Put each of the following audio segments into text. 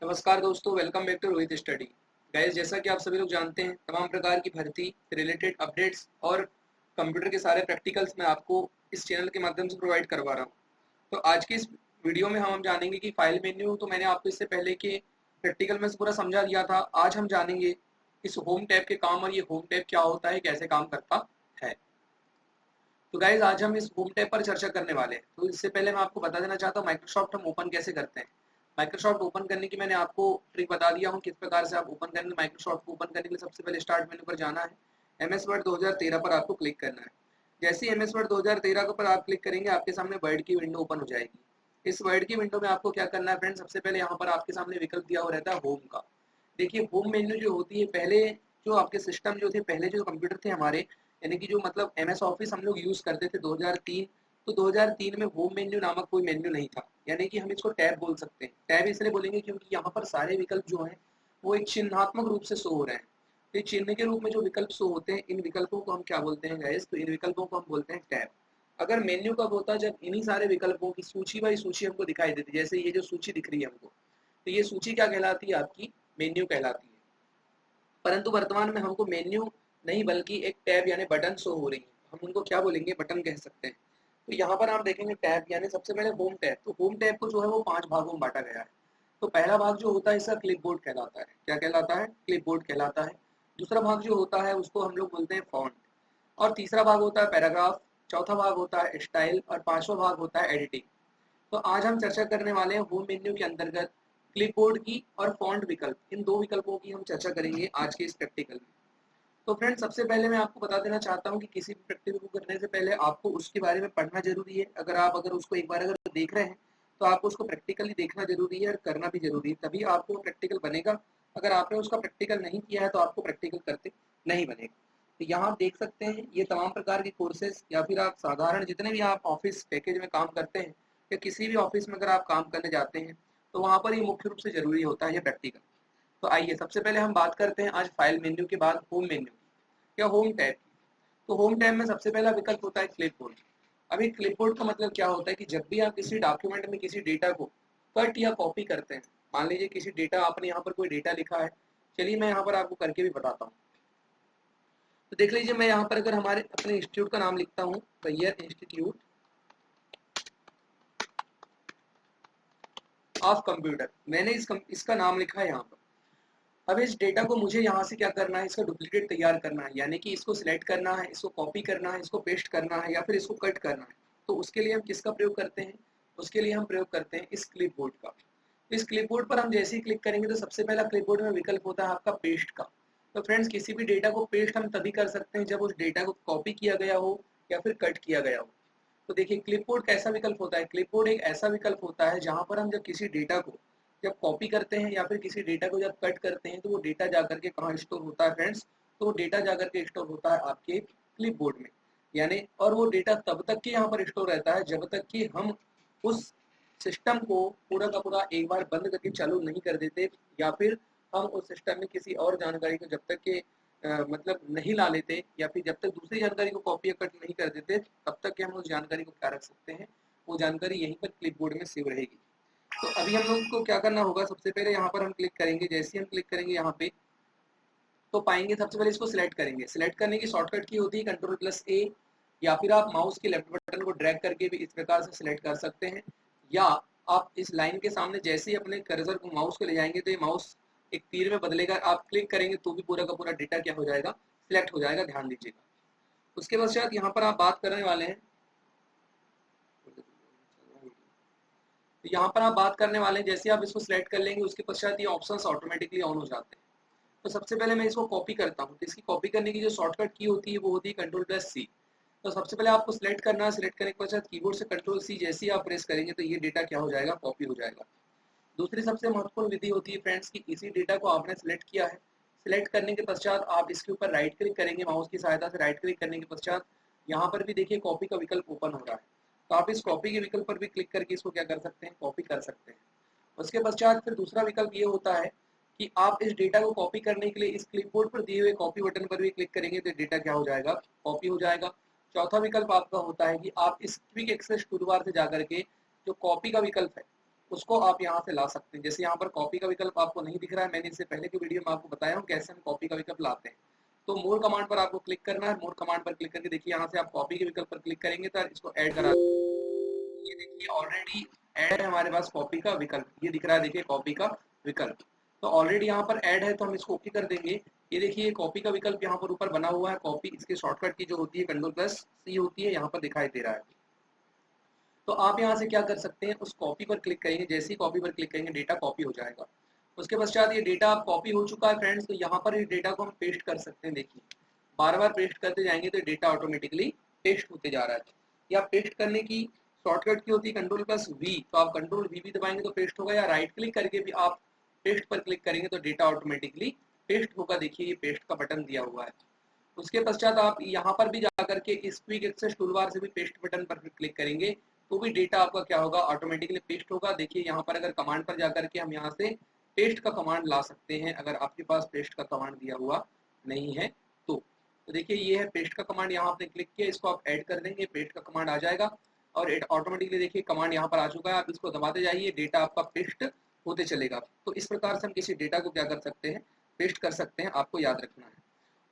नमस्कार दोस्तों, welcome back to Rohit study. Guys, जैसा कि आप सभी लोग जानते हैं, तमाम प्रकार की भर्ती रिलेटेड अपडेट्स और कंप्यूटर के सारे प्रैक्टिकल्स मैं आपको इस चैनल के माध्यम से प्रोवाइड करवा रहा हूं। तो आज की इस वीडियो में हम जानेंगे कि फाइल मेन्यू तो मैंने आपको इससे पहले के प्रैक्टिकल में से पूरा समझा दिया था। आज हम जानेंगे इस होम टैब के काम और ये होम टैब क्या होता है, कैसे काम करता है। तो गाइज, आज हम इस होम टैब पर चर्चा करने वाले हैं। तो इससे पहले मैं आपको बता देना चाहता हूँ माइक्रोसॉफ्ट हम ओपन कैसे करते हैं। माइक्रोसॉफ्ट ओपन करने की मैंने आपको ट्रिक बता दिया हूँ, किस प्रकार से आप ओपन करेंगे। माइक्रोसॉफ्ट को ओपन करने के लिए सबसे पहले स्टार्ट मेन्यू पर जाना है, एमएस वर्ड 2013 पर आपको क्लिक करना है। जैसे ही एमएस वर्ड 2013 पर आप क्लिक करेंगे, आपके सामने वर्ड की विंडो ओपन हो जाएगी। इस वर्ड की विंडो में आपको क्या करना है फ्रेंड, सबसे पहले यहाँ पर आपके सामने विकल्प दिया हुआ रहता है होम का। देखिए, होम मेन्यू जो होती है, पहले जो आपके सिस्टम जो थे, पहले जो कंप्यूटर थे हमारे, यानी कि जो मतलब एमएस ऑफिस हम लोग यूज करते थे 2003, तो 2003 में होम मेन्यू नामक कोई मेन्यू नहीं था। यानी कि हम इसको टैब बोल सकते हैं। टैब इसलिए बोलेंगे क्योंकि यहाँ पर सारे विकल्प जो हैं वो एक चिन्हात्मक रूप से शो हो रहे हैं। तो ये चिन्ह के रूप में जो विकल्प शो होते हैं, इन विकल्पों को हम क्या बोलते हैं गाइस, तो इन विकल्पों को हम बोलते हैं टैब। अगर मेन्यू कब होता है, जब इन्हीं सारे विकल्पों की सूची बाई सूची हमको दिखाई देती है। जैसे ये जो सूची दिख रही है हमको, तो ये सूची क्या कहलाती है, आपकी मेन्यू कहलाती है। परंतु वर्तमान में हमको मेन्यू नहीं बल्कि एक टैब यानी बटन शो हो रही है। हम उनको क्या बोलेंगे, बटन कह सकते हैं। तो यहाँ पर आप देखेंगे टैब यानी सबसे पहले होम टैब। तो होम टैब को जो है वो 5 भागों में बांटा गया है। तो पहला भाग जो होता है इसका क्लिपबोर्ड कहलाता है। क्या कहलाता है, क्लिपबोर्ड कहलाता है। दूसरा भाग जो होता है उसको हम लोग बोलते हैं फॉन्ट। और तीसरा भाग होता है पैराग्राफ। चौथा भाग होता है स्टाइल और पांचवा भाग होता है एडिटिंग। तो आज हम चर्चा करने वाले हैं होम मेन्यू के अंतर्गत क्लिपबोर्ड की और फॉन्ट विकल्प, इन दो विकल्पों की हम चर्चा करेंगे आज के इस प्रैक्टिकल में। तो फ्रेंड, सबसे पहले मैं आपको बता देना चाहता हूँ कि किसी भी प्रैक्टिकल को करने से पहले आपको उसके बारे में पढ़ना जरूरी है। अगर उसको एक बार अगर देख रहे हैं तो आपको उसको प्रैक्टिकली देखना जरूरी है और करना भी जरूरी है, तभी आपको प्रैक्टिकल बनेगा। अगर आपने उसका प्रैक्टिकल नहीं किया है तो आपको प्रैक्टिकल करते नहीं बनेगा। तो यहाँ आप देख सकते हैं ये तमाम प्रकार के कोर्सेज, या फिर आप साधारण जितने भी आप ऑफिस पैकेज में काम करते हैं या किसी भी ऑफिस में अगर आप काम करने जाते हैं, तो वहाँ पर ये मुख्य रूप से जरूरी होता है ये प्रैक्टिकल। तो आइए सबसे पहले हम बात करते हैं आज फाइल मेन्यू के बाद होम मेन्यू या होम टैब की। तो होम टैब में सबसे पहला विकल्प होता है क्लिपबोर्ड। अभी क्लिपबोर्ड का मतलब क्या होता है कि जब भी आप किसी डॉक्यूमेंट में किसी डेटा को कट या कॉपी करते हैं, मान लीजिए किसी डेटा, आपने यहाँ पर कोई डेटा लिखा है। चलिए मैं यहाँ पर आपको करके भी बताता हूँ। तो देख लीजिए, मैं यहाँ पर अगर हमारे अपने इंस्टीट्यूट का नाम लिखता हूँ, बैयर इंस्टीट्यूट ऑफ कंप्यूटर, मैंने इसका नाम लिखा है यहाँ पर। अब इस डेटा को मुझे यहाँ से क्या करना है, इसका डुप्लीकेट तैयार करना है, यानी कि इसको सिलेक्ट करना है, इसको कॉपी करना है, इसको पेस्ट करना है या फिर इसको कट करना है। तो उसके लिए हम किसका प्रयोग करते हैं, उसके लिए हम प्रयोग करते हैं इस क्लिपबोर्ड का। इस क्लिपबोर्ड पर हम जैसे ही क्लिक करेंगे तो सबसे पहला क्लिपबोर्ड में विकल्प होता है आपका पेस्ट का। तो फ्रेंड्स, किसी भी डेटा को पेस्ट हम तभी कर सकते हैं जब उस डेटा को कॉपी किया गया हो या फिर कट किया गया हो। तो देखिए, क्लिपबोर्ड कैसा विकल्प होता है, क्लिपबोर्ड एक ऐसा विकल्प होता है जहां पर हम जब किसी डेटा को जब कॉपी करते हैं या फिर किसी डेटा को जब कट करते हैं, तो वो डेटा जाकर के कहाँ स्टोर होता है फ्रेंड्स, तो वो डेटा जाकर के स्टोर होता है आपके क्लिपबोर्ड में। यानी और वो डेटा तब तक के यहाँ पर स्टोर रहता है जब तक कि हम उस सिस्टम को पूरा का पूरा एक बार बंद करके चालू नहीं कर देते, या फिर हम उस सिस्टम में किसी और जानकारी को जब तक के मतलब नहीं ला लेते, या फिर जब तक दूसरी जानकारी को कॉपी या कट नहीं कर देते, तब तक कि हम उस जानकारी को क्या रख सकते हैं, वो जानकारी यहीं पर क्लिपबोर्ड में सेव रहेगी। तो अभी हम लोग को क्या करना होगा, सबसे पहले यहाँ पर हम क्लिक करेंगे। जैसे ही हम क्लिक करेंगे यहाँ पे, तो पाएंगे सबसे पहले इसको सिलेक्ट करेंगे। सिलेक्ट करने की शॉर्टकट की होती है कंट्रोल+A, या फिर आप माउस के लेफ्ट बटन को ड्रैग करके भी इस प्रकार से सिलेक्ट कर सकते हैं। या आप इस लाइन के सामने जैसे ही अपने कर्सर को माउस को ले जाएंगे तो ये माउस एक तीर में बदलेगा, आप क्लिक करेंगे तो भी पूरा का पूरा डेटा क्या हो जाएगा, सिलेक्ट हो जाएगा, ध्यान दीजिएगा। उसके पश्चात यहाँ पर आप बात करने वाले हैं, तो यहाँ पर आप बात करने वाले हैं, जैसे आप इसको सिलेक्ट कर लेंगे उसके पश्चात ये ऑप्शंस ऑटोमेटिकली ऑन हो जाते हैं। तो सबसे पहले मैं इसको कॉपी करता हूँ। तो इसकी कॉपी करने की जो शॉर्टकट की होती है वो होती है कंट्रोल+C। तो सबसे पहले आपको सिलेक्ट करना है। सिलेक्ट करने के पश्चात कीबोर्ड से कंट्रोल+C जैसे ही आप प्रेस करेंगे तो ये डेटा क्या हो जाएगा, कॉपी हो जाएगा। दूसरी सबसे महत्वपूर्ण विधि होती है फ्रेंड्स कि इसी डेटा को आपने सिलेक्ट किया है। सिलेक्ट करने के पश्चात आप इसके ऊपर राइट क्लिक करेंगे, माउस की सहायता से राइट क्लिक करने के पश्चात यहाँ पर भी देखिए कॉपी का विकल्प ओपन हो रहा है। तो आप इस कॉपी के विकल्प पर भी क्लिक करके इसको क्या कर सकते हैं, कॉपी कर सकते हैं। उसके पश्चात फिर दूसरा विकल्प ये होता है कि आप इस डेटा को कॉपी करने के लिए इस क्लिपबोर्ड पर दिए हुए कॉपी बटन पर भी क्लिक करेंगे तो डेटा क्या हो जाएगा, कॉपी हो जाएगा। चौथा विकल्प आपका होता है कि आप इस क्विक एक्सेस टूलबार से जाकर के जो कॉपी का विकल्प है उसको आप यहाँ से ला सकते हैं। जैसे यहाँ पर कॉपी का विकल्प आपको नहीं दिख रहा है, मैंने इससे पहले की वीडियो में आपको बताया हूँ कैसे हम कॉपी का विकल्प लाते हैं। तो मोर कमांड पर आपको क्लिक करना है। मोर कमांड पर क्लिक करके देखिए यहाँ से आप कॉपी के विकल्प पर क्लिक करेंगे तो इसको ऐड करा, ये देखिए ऑलरेडी ऐड है हमारे पास कॉपी का विकल्प, ये दिख रहा है देखिए कॉपी का विकल्प। तो ऑलरेडी यहाँ पर ऐड है तो हम इसको ओके कर देंगे। ये देखिए कॉपी का विकल्प यहाँ पर ऊपर बना हुआ है। कॉपी इसके शॉर्टकट की जो होती है Ctrl+C होती है, यहाँ पर दिखाई दे रहा है। तो आप यहाँ से क्या कर सकते हैं, उस कॉपी पर क्लिक करेंगे। जैसे ही कॉपी पर क्लिक करेंगे डेटा कॉपी हो जाएगा। उसके पश्चात ये डेटा कॉपी हो चुका है फ्रेंड्स, तो यहाँ पर इस डेटा को हम पेस्ट कर सकते हैं। देखिए बार बार पेस्ट करते जाएंगे तो डेटा ऑटोमेटिकली पेस्ट होते जा रहा है। या पेस्ट करने की शॉर्टकट की होती है Ctrl+V, तो आप Ctrl+V भी दबाएंगे तो पेस्ट होगा, या राइट क्लिक करके भी आप पेस्ट पर क्लिक करेंगे तो डेटा ऑटोमेटिकली पेस्ट होगा। देखिए ये पेस्ट का बटन दिया हुआ है। उसके पश्चात आप यहाँ पर भी जाकर के इस क्विक एक्सेस टूलबार से भी पेस्ट बटन पर क्लिक करेंगे तो भी डेटा आपका क्या होगा, ऑटोमेटिकली पेस्ट होगा। देखिए यहाँ पर अगर कमांड पर जाकर के हम यहाँ से पेस्ट का कमांड ला सकते हैं, अगर आपके पास पेस्ट का कमांड दिया हुआ नहीं है तो देखिए ये है पेस्ट का कमांड। यहाँ आपने क्लिक किया, इसको आप ऐड कर देंगे, पेस्ट का कमांड आ जाएगा और ऑटोमेटिकली देखिए कमांड यहाँ पर आ चुका है। आप इसको दबाते जाइए, डेटा आपका पेस्ट होते चलेगा। तो इस प्रकार से हम किसी डेटा को क्या कर सकते हैं, पेस्ट कर सकते हैं, आपको याद रखना है।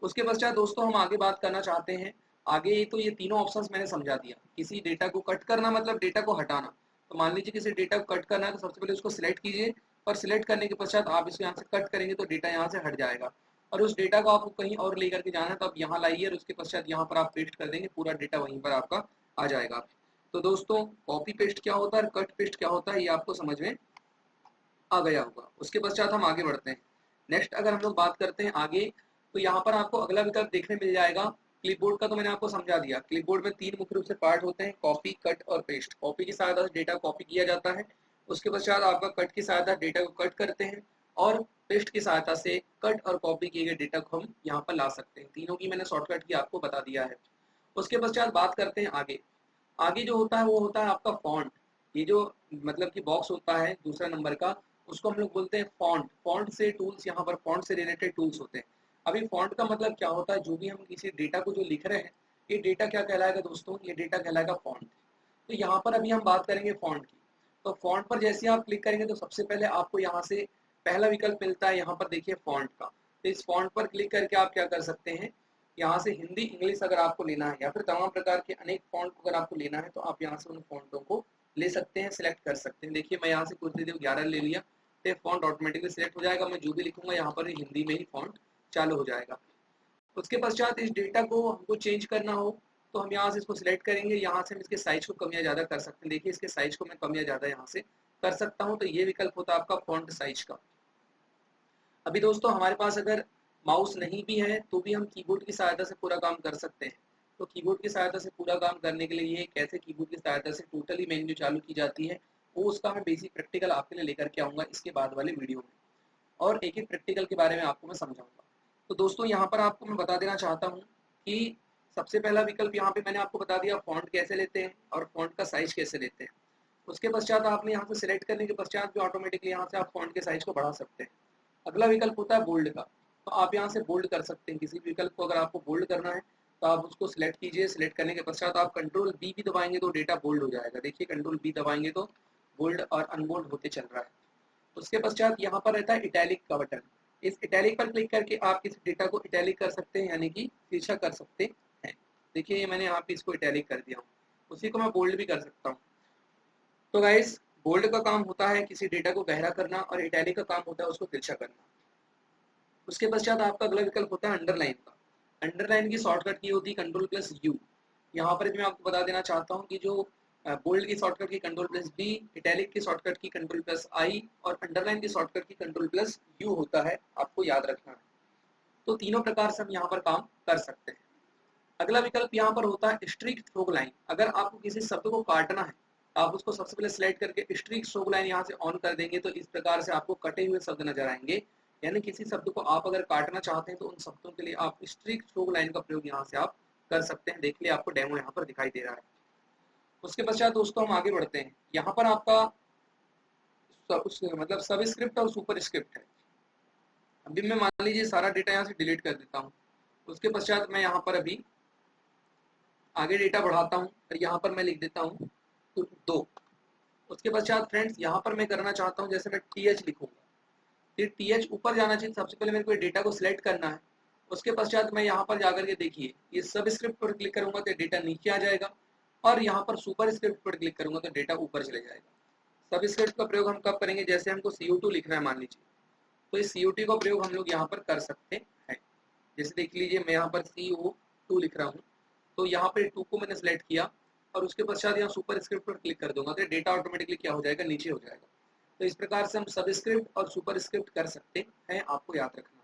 उसके पश्चात दोस्तों हम आगे बात करना चाहते हैं। आगे तो ये तीनों ऑप्शंस मैंने समझा दिया। किसी डेटा को कट करना मतलब डेटा को हटाना। तो मान लीजिए किसी डेटा को कट करना है तो सबसे पहले उसको सिलेक्ट कीजिए, और सिलेक्ट करने के पश्चात आप इसको यहाँ से कट करेंगे तो डेटा यहाँ से हट जाएगा। और उस डेटा को आपको कहीं और लेकर के जाना है तो आप यहाँ लाइए और उसके पश्चात यहाँ पर आप पेस्ट कर देंगे, पूरा डेटा वहीं पर आपका आ जाएगा। तो दोस्तों कॉपी पेस्ट क्या होता है, कट पेस्ट क्या होता है, ये आपको समझ में आ गया होगा। उसके पश्चात हम आगे बढ़ते हैं। नेक्स्ट अगर हम लोग बात करते हैं आगे, तो यहाँ पर आपको अगला विकल्प देखने मिल जाएगा क्लिपबोर्ड का। तो मैंने आपको समझा दिया, क्लिपबोर्ड में तीन मुख्य रूप से पार्ट होते हैं, कॉपी, कट और पेस्ट। कॉपी की सहायता से डेटा कॉपी किया जाता है, उसके पश्चात आपका कट की सहायता डेटा को कट करते हैं, और पेस्ट की सहायता से कट और कॉपी किए गए डेटा को हम यहाँ पर ला सकते हैं। तीनों की मैंने शॉर्टकट की आपको बता दिया है। उसके पश्चात बात करते हैं आगे। आगे जो होता है वो होता है आपका फॉन्ट। ये जो मतलब कि बॉक्स होता है दूसरा नंबर का, उसको हम लोग बोलते हैं फॉन्ट। फॉन्ट से टूल्स, यहाँ पर फॉन्ट से रिलेटेड टूल्स होते हैं। अभी फॉन्ट का मतलब क्या होता है, जो भी हम किसी डेटा को जो लिख रहे हैं, ये डेटा क्या कहलाएगा दोस्तों, ये डेटा कहलाएगा फॉन्ट। तो यहाँ पर अभी हम बात करेंगे फॉन्ट की। तो फॉन्ट पर जैसे आप क्लिक करेंगे तो सबसे पहले आपको यहाँ से पहला विकल्प मिलता है, यहाँ पर देखिए फॉन्ट का। तो इस फॉन्ट पर क्लिक करके आप क्या कर सकते हैं, यहाँ से हिंदी, इंग्लिश अगर आपको लेना है, या फिर तमाम प्रकार के अनेक फॉन्ट अगर आपको लेना है तो आप यहाँ से उन फॉन्टों को ले सकते हैं, सिलेक्ट कर सकते हैं। देखिए मैं यहाँ से कुछ 11 ले लिया, तो फॉन्ट ऑटोमेटिकली सिलेक्ट हो जाएगा। मैं जो भी लिखूंगा यहाँ पर हिंदी में ही फॉन्ट चालू हो जाएगा। उसके पश्चात इस डेटा को हमको चेंज करना हो तो हम यहाँ से इसको सिलेक्ट करेंगे। यहाँ से हम इसके साइज को कम या ज़्यादा कर सकते हैं। देखिए इसके साइज को मैं कम या ज़्यादा यहाँ से कर सकता हूँ। तो ये विकल्प होता है आपका फॉन्ट साइज का। अभी दोस्तों हमारे पास अगर माउस नहीं भी है तो भी हम कीबोर्ड की सहायता से पूरा काम कर सकते हैं। तो कीबोर्ड की सहायता से पूरा काम करने के लिए ये कैसे कीबोर्ड की सहायता से टोटली मेन्यू चालू की जाती है, वो उसका मैं बेसिक प्रैक्टिकल आपके लिए लेकर के आऊँगा इसके बाद वाले वीडियो में, और एक एक प्रैक्टिकल के बारे में आपको मैं समझाऊंगा। तो दोस्तों यहाँ पर आपको मैं बता देना चाहता हूँ कि सबसे पहला विकल्प यहाँ पे मैंने आपको बता दिया फॉन्ट कैसे लेते हैं और फॉन्ट का साइज कैसे लेते हैं। उसके पश्चात आपने यहाँ से सिलेक्ट करने के पश्चात भी ऑटोमेटिकली यहाँ से आप फॉन्ट के साइज को बढ़ा सकते हैं। अगला विकल्प होता है बोल्ड का। तो आप यहाँ से बोल्ड कर सकते हैं, किसी विकल्प को अगर आपको बोल्ड करना है तो आप उसको सिलेक्ट कीजिए। सिलेक्ट करने के पश्चात आप Ctrl+B भी दबाएंगे तो डेटा बोल्ड हो जाएगा। देखिए Ctrl+B दबाएंगे तो बोल्ड और अनबोल्ड होते चल रहा है। उसके पश्चात यहाँ पर रहता है इटैलिक का बटन। इस इटैलिक पर क्लिक करके आप किसी डेटा को इटैलिक कर सकते हैं, यानी कि तिरछा कर सकते हैं। देखिए ये मैंने यहाँ पे इसको इटैलिक कर दिया हूँ। उसी को मैं बोल्ड भी कर सकता हूँ। तो गाइस बोल्ड का काम होता है किसी डेटा को गहरा करना, और इटैलिक का काम होता है उसको तिरछा करना। उसके पश्चात आपका अगला विकल्प होता है अंडरलाइन का। अंडरलाइन की शॉर्टकट की होती है Ctrl+U। यहाँ पर भी मैं आपको बता देना चाहता हूँ कि जो बोल्ड की शॉर्टकट की Ctrl+B, इटैलिक की शॉर्टकट की Ctrl+I और अंडरलाइन की शॉर्टकट की Ctrl+U होता है, आपको याद रखना है। तो तीनों प्रकार से हम यहाँ पर काम कर सकते हैं। अगला विकल्प यहाँ पर होता है स्ट्रिक्ट स्ट्रोक लाइन। अगर आपको किसी शब्द को काटना है आप उसको सबसे पहले सिलेक्ट करके स्ट्रिक्ट स्ट्रोक लाइन यहाँ से ऑन कर देंगे तो इस प्रकार से आपको कटे हुए शब्द नजर आएंगे। यानी किसी शब्द को आप अगर काटना चाहते हैं तो उन शब्दों के लिए आप स्ट्रिक्ट स्ट्रोक लाइन का प्रयोग यहाँ से आप कर सकते हैं। देख लिया, आपको डेमो यहाँ पर दिखाई दे रहा है। उसके पश्चात दोस्तों हम आगे बढ़ते हैं। यहाँ पर आपका मतलब सब स्क्रिप्ट और सुपर स्क्रिप्ट है। अभी मैं मान लीजिए सारा डेटा यहाँ से डिलीट कर देता हूँ। उसके पश्चात मैं यहाँ पर अभी आगे डेटा बढ़ाता हूँ और यहाँ पर मैं लिख देता हूँ 2। उसके पश्चात फ्रेंड्स यहाँ पर मैं करना चाहता हूँ, जैसे मैं TH लिखूंगा, फिर TH ऊपर जाना चाहिए। सबसे पहले मेरे को डेटा को सिलेक्ट करना है। उसके पश्चात मैं यहाँ पर जाकर के देखिए ये सब स्क्रिप्ट पर क्लिक करूंगा तो डेटा नीचे आ जाएगा, और यहाँ पर सुपर स्क्रिप्ट पर क्लिक करूंगा तो डेटा ऊपर चले जाएगा। सब स्क्रिप्ट का प्रयोग हम कब करेंगे, जैसे हमको CO2 लिखना है मान लीजिए, तो इस CO2 का प्रयोग हम लोग यहाँ पर कर सकते हैं। जैसे देख लीजिए मैं यहाँ पर CO2 लिख रहा हूँ, तो यहाँ पर 2 को मैंने सेलेक्ट किया और उसके पश्चात यहाँ सुपर स्क्रिप्ट पर क्लिक कर दूंगा तो डेटा ऑटोमेटिकली क्या हो जाएगा, नीचे हो जाएगा। तो इस प्रकार से हम सब स्क्रिप्ट और सुपर स्क्रिप्ट कर सकते हैं, आपको याद रखना।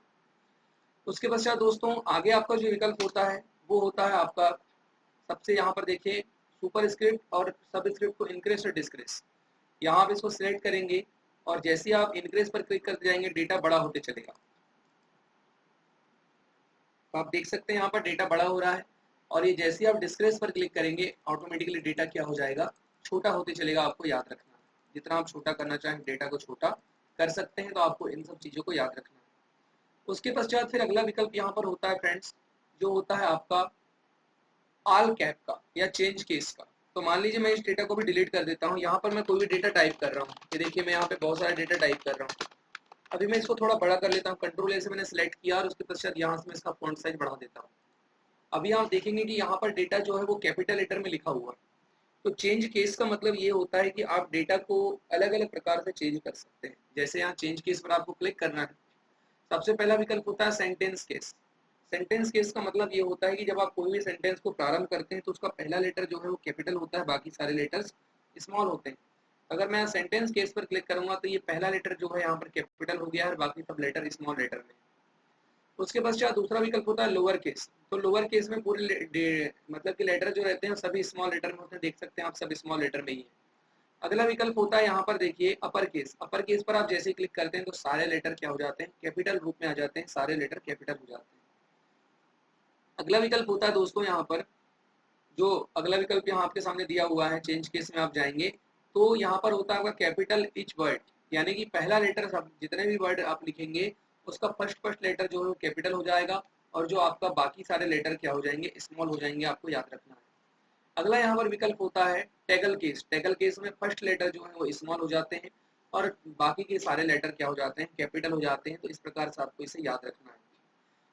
उसके पश्चात दोस्तों आगे आपका जो विकल्प होता है वो होता है आपका, सबसे यहाँ पर देखिए सुपर स्क्रिप्ट और सब स्क्रिप्ट को इंक्रीज और डिक्रीज। यहाँ आप इसको सिलेक्ट करेंगे और जैसे आप इंक्रीज पर क्लिक करते जाएंगे डेटा बड़ा होते चलेगा। तो आप देख सकते हैं यहाँ पर डेटा बड़ा हो रहा है, और ये जैसे आप डिस्क्रीज पर क्लिक करेंगे ऑटोमेटिकली डेटा क्या हो जाएगा, छोटा होते चलेगा। आपको याद रखना है जितना आप छोटा करना चाहें डेटा को छोटा कर सकते हैं, तो आपको इन सब चीज़ों को याद रखना है। उसके पश्चात फिर अगला विकल्प यहाँ पर होता है फ्रेंड्स, जो होता है आपका ऑल कैप का या चेंज केस का। तो मान लीजिए मैं इस डेटा को भी डिलीट कर देता हूँ। यहाँ पर मैं कोई भी डेटा टाइप कर रहा हूँ, ये देखिए मैं यहाँ पे बहुत सारा डेटा टाइप कर रहा हूँ। अभी मैं इसको थोड़ा बड़ा कर लेता हूँ, कंट्रोल A से मैंने सेलेक्ट किया और उसके पश्चात यहाँ से मैं इसका फॉन्ट साइज बढ़ा देता हूँ। अभी आप देखेंगे कि यहाँ पर डेटा जो है वो कैपिटल लेटर में लिखा हुआ है। तो चेंज केस का मतलब ये होता है कि आप डेटा को अलग अलग प्रकार से चेंज कर सकते हैं। जैसे यहाँ चेंज केस पर आपको क्लिक करना है। सबसे पहला विकल्प होता है सेंटेंस केस। सेंटेंस केस का मतलब ये होता है कि जब आप कोई भी सेंटेंस को प्रारंभ करते हैं तो उसका पहला लेटर जो है वो कैपिटल होता है, बाकी सारे लेटर्स स्मॉल होते हैं। अगर मैं सेंटेंस केस पर क्लिक करूंगा तो ये पहला लेटर जो है यहाँ पर कैपिटल हो गया है और बाकी सब लेटर स्मॉल लेटर में। उसके पश्चात दूसरा विकल्प होता है लोअर केस। तो लोअर केस में पूरे मतलब कि लेटर जो रहते हैं सभी स्मॉल लेटर में होते हैं, देख सकते हैं आप सब स्मॉल लेटर में ही है। अगला विकल्प होता है यहाँ पर देखिए अपर केस। अपर केस पर आप जैसे ही क्लिक करते हैं तो सारे लेटर क्या हो जाते हैं, कैपिटल रूप में आ जाते हैं, सारे लेटर कैपिटल हो जाते हैं। अगला विकल्प होता है दोस्तों यहाँ पर, जो अगला विकल्प यहाँ आपके सामने दिया हुआ है, चेंज केस में आप जाएंगे तो यहाँ पर होता है आपका कैपिटल ईच वर्ड, यानी कि पहला लेटर सब जितने भी वर्ड आप लिखेंगे उसका फर्स्ट लेटर जो है वो कैपिटल हो जाएगा, और जो आपका बाकी सारे लेटर क्या हो जाएंगे, स्मॉल हो जाएंगे। आपको याद रखना है। अगला यहाँ पर विकल्प होता है टैगल केस। टैगल केस में फर्स्ट लेटर जो है वो स्मॉल हो जाते हैं और बाकी के सारे लेटर क्या हो जाते हैं, कैपिटल हो जाते हैं। तो इस प्रकार से आपको इसे याद रखना है।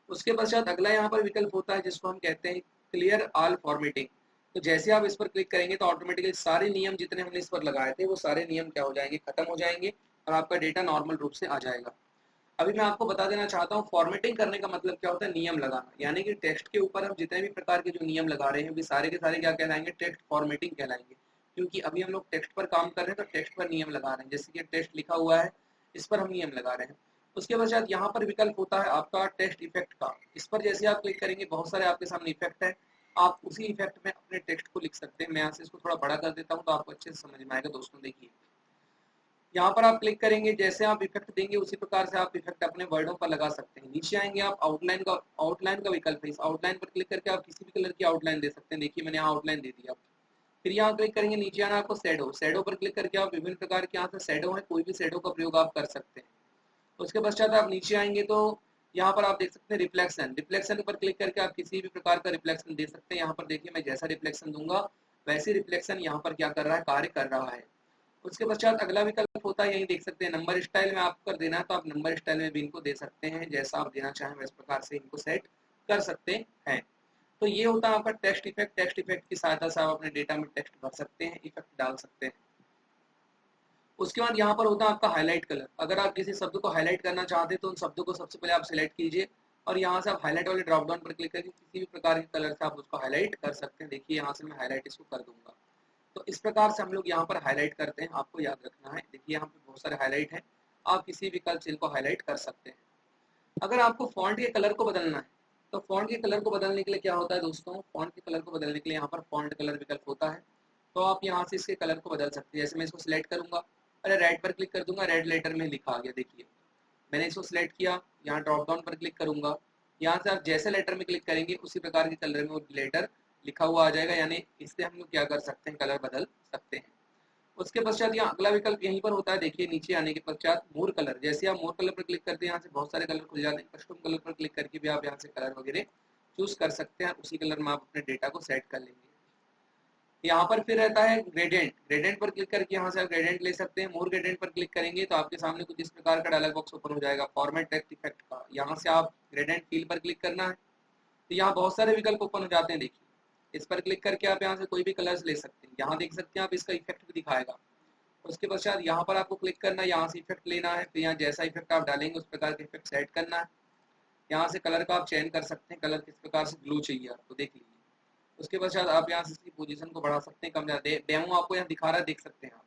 उसके पश्चात अगला यहाँ पर विकल्प होता है जिसको हम कहते हैं क्लियर ऑल फॉर्मेटिंग। तो जैसे आप इस पर क्लिक करेंगे तो ऑटोमेटिकली सारे नियम जितने हमने इस पर लगाए थे वो सारे नियम क्या हो जाएंगे, खत्म हो जाएंगे और आपका डेटा नॉर्मल रूप से आ जाएगा। अभी मैं आपको बता देना चाहता हूँ फॉर्मेटिंग करने का मतलब क्या होता है, नियम लगाना। यानी कि टेक्स्ट के ऊपर हम जितने भी प्रकार के जो नियम लगा रहे हैं वे सारे के सारे क्या कहलाएंगे, टेक्स्ट फॉर्मेटिंग कहलाएंगे। क्योंकि अभी हम लोग टेक्स्ट पर काम कर रहे हैं तो टेक्स्ट पर नियम लगा रहे हैं। जैसे कि टेक्स्ट लिखा हुआ है इस पर हम नियम लगा रहे हैं। उसके पश्चात यहाँ पर विकल्प होता है आपका टेक्स्ट इफेक्ट का। इस पर जैसे आप क्लिक करेंगे बहुत सारे आपके सामने इफेक्ट है, आप उसी इफेक्ट में अपने टेक्स्ट को लिख सकते हैं। मैं यहाँ से इसको थोड़ा बड़ा कर देता हूँ तो आपको अच्छे से समझ में आएगा। दोस्तों देखिए यहाँ पर आप क्लिक करेंगे, जैसे आप इफेक्ट देंगे उसी प्रकार से आप इफेक्ट अपने वर्डों पर लगा सकते हैं। नीचे आएंगे आप आउटलाइन का विकल्प है, इस आउटलाइन पर क्लिक करके आप किसी भी कलर की आउटलाइन दे सकते हैं। देखिए मैंने यहाँ आउटलाइन दे दिया। फिर यहाँ क्लिक करेंगे, नीचे आना आपको शैडो पर क्लिक करके आप विभिन्न प्रकार के यहाँ से शैडो है, कोई भी शैडो का प्रयोग आप कर सकते हैं। उसके पश्चात आप नीचे आएंगे तो यहाँ पर आप देख सकते हैं रिफ्लेक्शन पर क्लिक करके आप किसी भी प्रकार का रिफ्लेक्शन दे सकते हैं। यहाँ पर देखिए मैं जैसा रिफ्लेक्शन दूंगा वैसे रिफ्लेक्शन यहाँ पर क्या कर रहा है, कार्य कर रहा है। उसके पश्चात अगला विकल्प होता है, यही देख सकते हैं नंबर स्टाइल में आपको कर देना है तो आप नंबर स्टाइल में भी इनको दे सकते हैं। जैसा आप देना चाहें वैसे प्रकार से इनको सेट कर सकते हैं। तो ये होता है आपका टेक्स्ट इफेक्ट। टेक्स्ट इफेक्ट की सहायता से आप अपने डेटा में टेक्स्ट भर सकते हैं, इफेक्ट डाल सकते हैं। उसके बाद यहाँ पर होता है आपका हाईलाइट कलर। अगर आप किसी शब्द को हाईलाइट करना चाहते हैं तो उन शब्दों को सबसे पहले आप सिलेक्ट कीजिए और यहाँ से आप हाईलाइट वाले ड्रॉप डाउन पर क्लिक करके किसी भी प्रकार के कलर से आप उसको हाईलाइट कर सकते हैं। देखिए यहाँ से मैं हाईलाइट इसको कर दूंगा। तो इस प्रकार से हम लोग यहाँ पर हाईलाइट करते हैं, आपको याद रखना है। देखिए यहाँ पे बहुत सारे हाईलाइट हैं, आप किसी विकल्प से इनको हाईलाइट कर सकते हैं। अगर आपको फॉन्ट के कलर को बदलना है तो फॉन्ट के कलर को बदलने के लिए क्या होता है दोस्तों, फॉन्ट के कलर को बदलने के लिए यहाँ पर फॉन्ट कलर विकल्प होता है। तो आप यहाँ से इसके कलर को बदल सकते हैं। जैसे मैं इसको सिलेक्ट करूंगा, अरे रेड पर क्लिक कर दूंगा, रेड लेटर में लिखा आ गया। देखिए मैंने इसको सिलेक्ट किया, यहाँ ड्रॉप डाउन पर क्लिक करूंगा, यहाँ से आप जैसे लेटर में क्लिक करेंगे उसी प्रकार के कलर में वो लेटर लिखा हुआ आ जाएगा। यानी इससे हम लोग क्या कर सकते हैं, कलर बदल सकते हैं। उसके पश्चात यहाँ अगला विकल्प यहीं पर होता है। देखिए नीचे आने के पश्चात मोर कलर, जैसे आप मोर कलर पर क्लिक करते हैं यहाँ से बहुत सारे कलर खुल जाते हैं। कस्टम कलर पर क्लिक करके भी आप यहाँ से कलर वगैरह चूज कर सकते हैं, उसी कलर में आप अपने डेटा को सेट कर लेंगे। यहाँ पर फिर रहता है ग्रेडियंट। ग्रेडियंट पर क्लिक करके यहाँ से आप ग्रेडियंट ले सकते हैं। मोर ग्रेडियंट पर क्लिक करेंगे तो आपके सामने कुछ इस प्रकार का डायलॉग बॉक्स ओपन हो जाएगा फॉर्मेट टेक्स्ट इफेक्ट का। यहाँ से आप ग्रेडियंट फील पर क्लिक करना है तो यहाँ बहुत सारे विकल्प ओपन हो जाते हैं। देखिए इस पर क्लिक करके आप यहाँ से कोई भी कलर्स ले सकते हैं। यहाँ देख सकते हैं आप इसका इफेक्ट भी दिखाएगा। उसके पश्चात यहाँ पर आपको क्लिक करना है, यहाँ से इफेक्ट लेना है, फिर यहाँ जैसा इफेक्ट आप डालेंगे उस प्रकार का इफेक्ट सेट करना है। यहाँ से कलर का आप चयन कर सकते हैं, कलर किस प्रकार से ग्लो चाहिए आपको, देख लीजिए। उसके पश्चात आप यहाँ से इसकी पोजीशन को बढ़ा सकते हैं, कम ज़्यादा। डेमो आपको यहाँ दिखा रहा है, देख सकते हैं आप।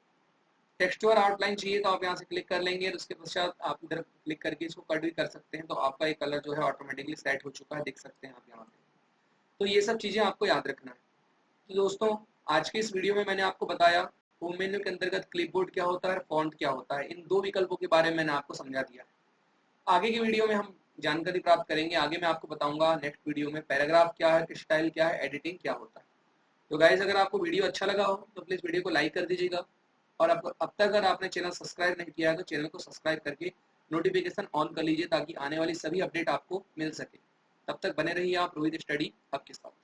टेक्सचुअल आउटलाइन चाहिए तो आप यहाँ से क्लिक कर लेंगे। उसके पश्चात आप इधर क्लिक करके इसको कट भी कर सकते हैं, तो आपका एक कलर जो है ऑटोमेटिकली सेट हो चुका है, देख सकते हैं आप यहाँ पे। तो ये सब चीज़ें आपको याद रखना है। तो दोस्तों आज के इस वीडियो में मैंने आपको बताया होम मेन्यू के अंतर्गत क्लिपबोर्ड क्या होता है, फॉन्ट क्या होता है। इन दो विकल्पों के बारे में मैंने आपको समझा दिया। आगे की वीडियो में हम जानकारी प्राप्त करेंगे। आगे मैं आपको बताऊंगा नेक्स्ट वीडियो में पैराग्राफ क्या है, स्टाइल क्या है, एडिटिंग क्या होता है। तो गाइज अगर आपको वीडियो अच्छा लगा हो तो प्लीज़ वीडियो को लाइक कर दीजिएगा। और अब तक अगर आपने चैनल सब्सक्राइब नहीं किया है तो चैनल को सब्सक्राइब करके नोटिफिकेशन ऑन कर लीजिए ताकि आने वाली सभी अपडेट आपको मिल सके। तब तक बने रहिए आप रोहित स्टडी आपके साथ।